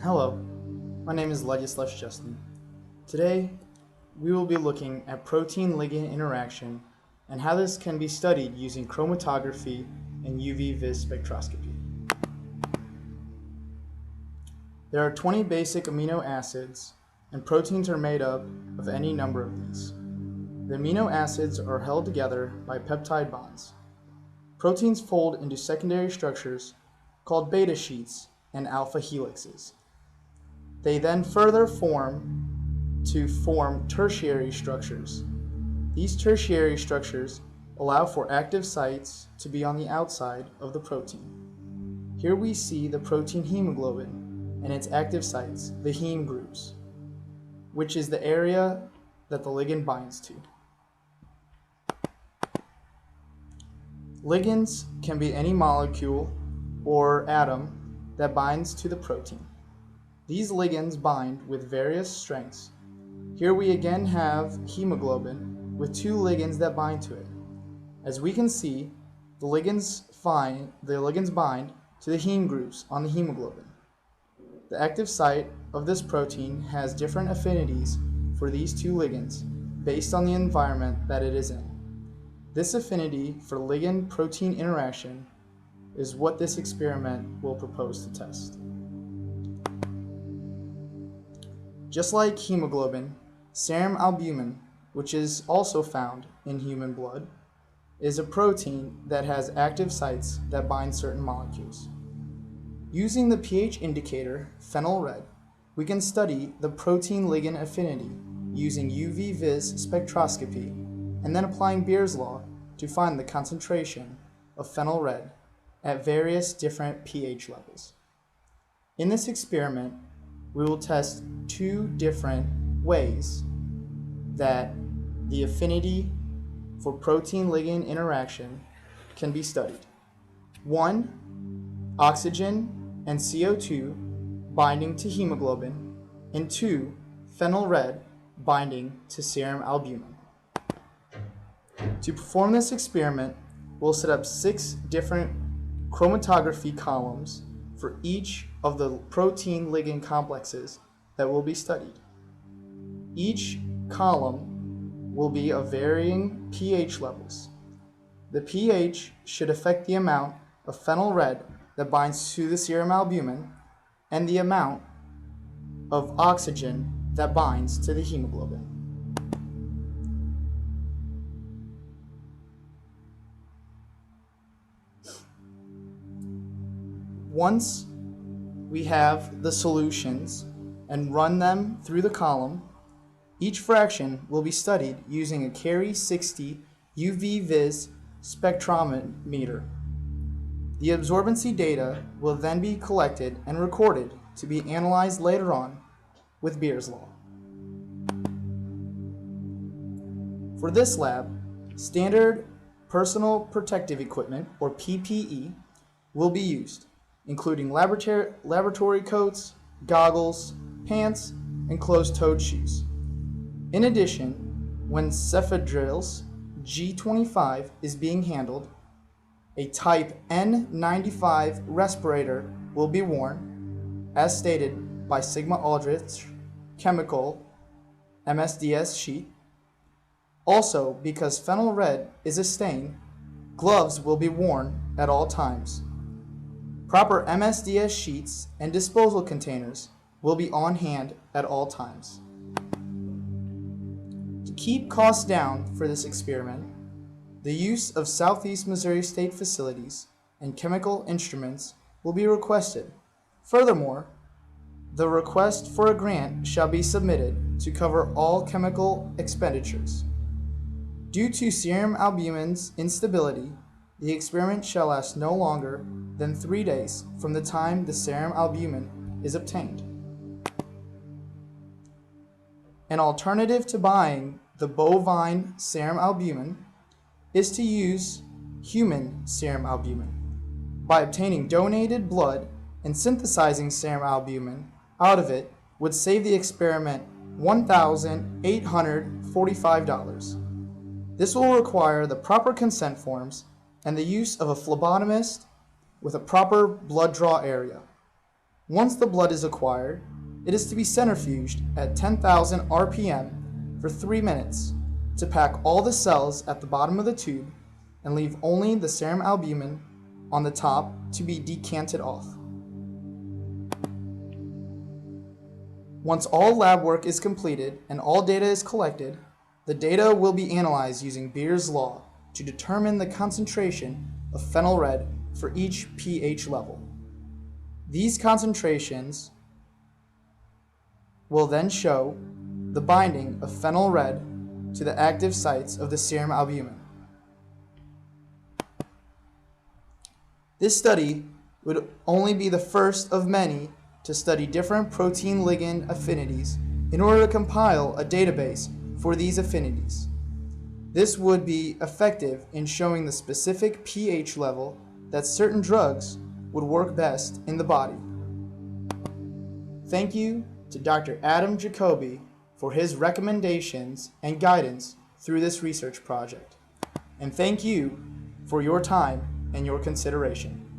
Hello, my name is Justin. Today, we will be looking at protein-ligand interaction and how this can be studied using chromatography and UV-Vis spectroscopy. There are 20 basic amino acids, and proteins are made up of any number of these. The amino acids are held together by peptide bonds. Proteins fold into secondary structures called beta sheets and alpha helixes. They then further form tertiary structures. These tertiary structures allow for active sites to be on the outside of the protein. Here we see the protein hemoglobin and its active sites, the heme groups, which is the area that the ligand binds to. Ligands can be any molecule or atom that binds to the protein. These ligands bind with various strengths. Here we again have hemoglobin with two ligands that bind to it. As we can see, the ligands bind to the heme groups on the hemoglobin. The active site of this protein has different affinities for these two ligands based on the environment that it is in. This affinity for ligand-protein interaction is what this experiment will propose to test. Just like hemoglobin, serum albumin, which is also found in human blood, is a protein that has active sites that bind certain molecules. Using the pH indicator, phenyl red, we can study the protein-ligand affinity using UV-Vis spectroscopy and then applying Beer's law to find the concentration of phenyl red at various different pH levels. In this experiment, we will test two different ways that the affinity for protein-ligand interaction can be studied. One, oxygen and CO2 binding to hemoglobin, and two, phenyl red binding to serum albumin. To perform this experiment, we'll set up 6 different chromatography columns for each of the protein-ligand complexes that will be studied. Each column will be of varying pH levels. The pH should affect the amount of phenyl red that binds to the serum albumin and the amount of oxygen that binds to the hemoglobin. Once we have the solutions and run them through the column, each fraction will be studied using a Curie 60 UV-Vis spectrometer. The absorbency data will then be collected and recorded to be analyzed later on with Beer's law. For this lab, standard personal protective equipment, or PPE, will be used, including laboratory coats, goggles, pants, and closed-toed shoes. In addition, when Cephadril's G25 is being handled, a type N95 respirator will be worn, as stated by Sigma Aldrich chemical MSDS sheet. Also, because phenyl red is a stain, gloves will be worn at all times. Proper MSDS sheets and disposal containers will be on hand at all times. To keep costs down for this experiment, the use of Southeast Missouri State facilities and chemical instruments will be requested. Furthermore, the request for a grant shall be submitted to cover all chemical expenditures. Due to serum albumin's instability, the experiment shall last no longer than 3 days from the time the serum albumin is obtained. An alternative to buying the bovine serum albumin is to use human serum albumin. By obtaining donated blood and synthesizing serum albumin out of it would save the experiment $1,845. This will require the proper consent forms and the use of a phlebotomist with a proper blood draw area. Once the blood is acquired, it is to be centrifuged at 10,000 RPM for 3 minutes to pack all the cells at the bottom of the tube and leave only the serum albumin on the top to be decanted off. Once all lab work is completed and all data is collected, the data will be analyzed using Beer's law to determine the concentration of phenyl red for each pH level. These concentrations will then show the binding of phenyl red to the active sites of the serum albumin. This study would only be the first of many to study different protein ligand affinities in order to compile a database for these affinities. This would be effective in showing the specific pH level that certain drugs would work best in the body. Thank you to Dr. Adam Jacoby for his recommendations and guidance through this research project. And thank you for your time and your consideration.